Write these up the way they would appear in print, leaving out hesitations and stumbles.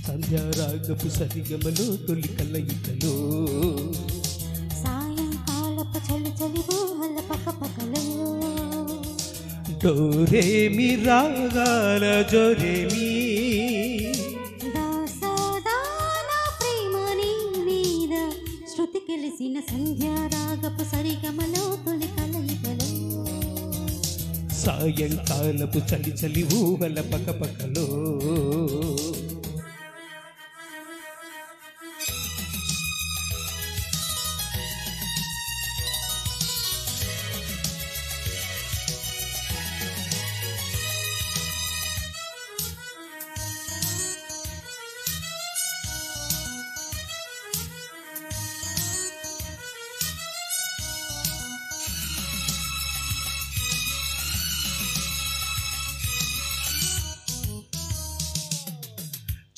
సంధ్యారాగపు సరిగమలో తొలి కలయికలో సాయంకాలపు చలి చలి ఊహల పకపకలో డోరేమి రాగాల జోరేమి దాసదానా ప్రేమ నీ మీద శృతి కలిసిన సంధ్యారాగపు సరిగమలో తొలి కలయికలో సాయంకాలపు చలి చలి ఊహల పకపకలో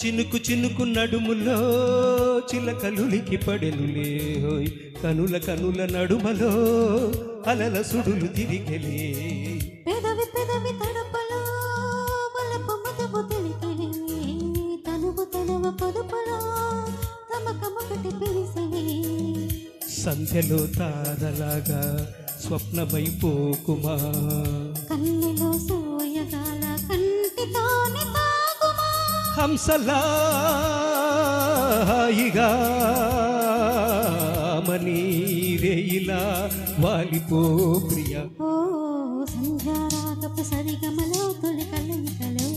చినుకు చినుకు నడుములో చిలకలులికి పడెనులే హోయ్ కనుల కనుల నడుమలో అలల సుడులు తిరిగెలే పెదవి పెదవి తడపలో వలపు మదపు తెలికెలే తనువు తనువ పొదుపులో తమకమొకటి పిలిసెలే సంధ్యలో తారలాగా స్వప్నమైపోకుమా కన్నెలో సోయగాల కంటితోనే తాగుమా హంసలా హాయిగా మనీరేయిలా వాలిపో ప్రియ ఓ సంధ్యారాగపు సరిగమలో తొలి కలయికలో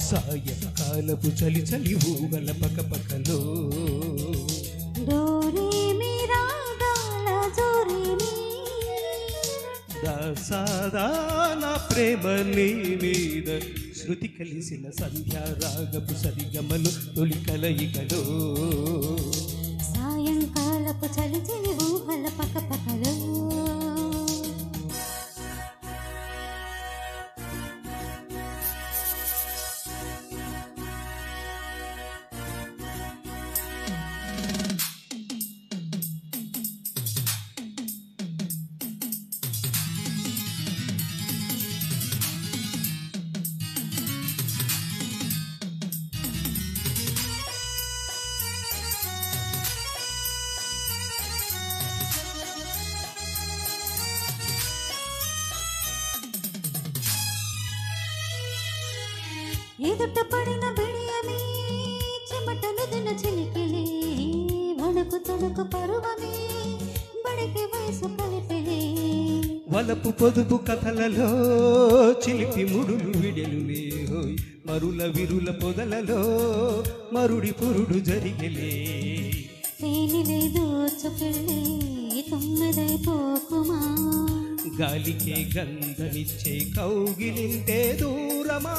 సాయంకాలపు చలి చలి ఊగల పకపకలో డోరేమి రాగాల జోరేమి దాసాదానా ప్రేమ నీ మీద శృతి కలిసిన సంధ్యారాగపు సరిగమలు తొలి కలయికలో సాయంకాలపు చలి చలి ఊహల పకపకలో ఎదుట పడిన బిడియమే చెమటలు దిన చిలికిలే వణకు తొణకు పరువమే బడికి వయసు కలిపెలే వలపు పొదుపు కథలలో చిలిపి ముడులు విడెలులే హోయ్ మరుల విరుల పొదలలో మరుడి పురుడు జరిగెలే తేనిలే దోచుకెళ్ళే తొమ్మిదైపోకుమా గాలికే గంధనిచ్చే కౌగిలింటే దూరమా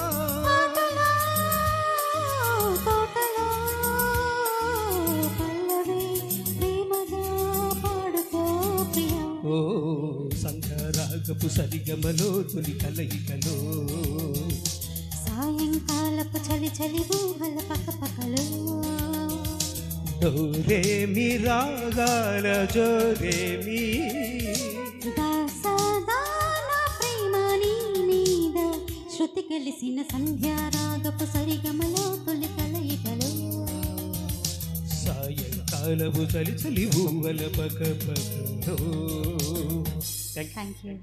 తోటలో పల్లవి ప్రేమగా పాడుకో ప్రియా ఓ సంధ్యారాగపు సరిగమలో తొలి కలయికలో సాయంకాలపు చలి చలి ఊహల పకపకలో డోరేమి రాగాల జోరేమి దాసదానా ప్రేమ నీ మీద శృతి కలిసిన సంధ్యారాగపు సరిగమలో తొలి కలయికలో సాయంకాలపు చలి చలి ఊగల పకపకలో థ్యాంక్ యూ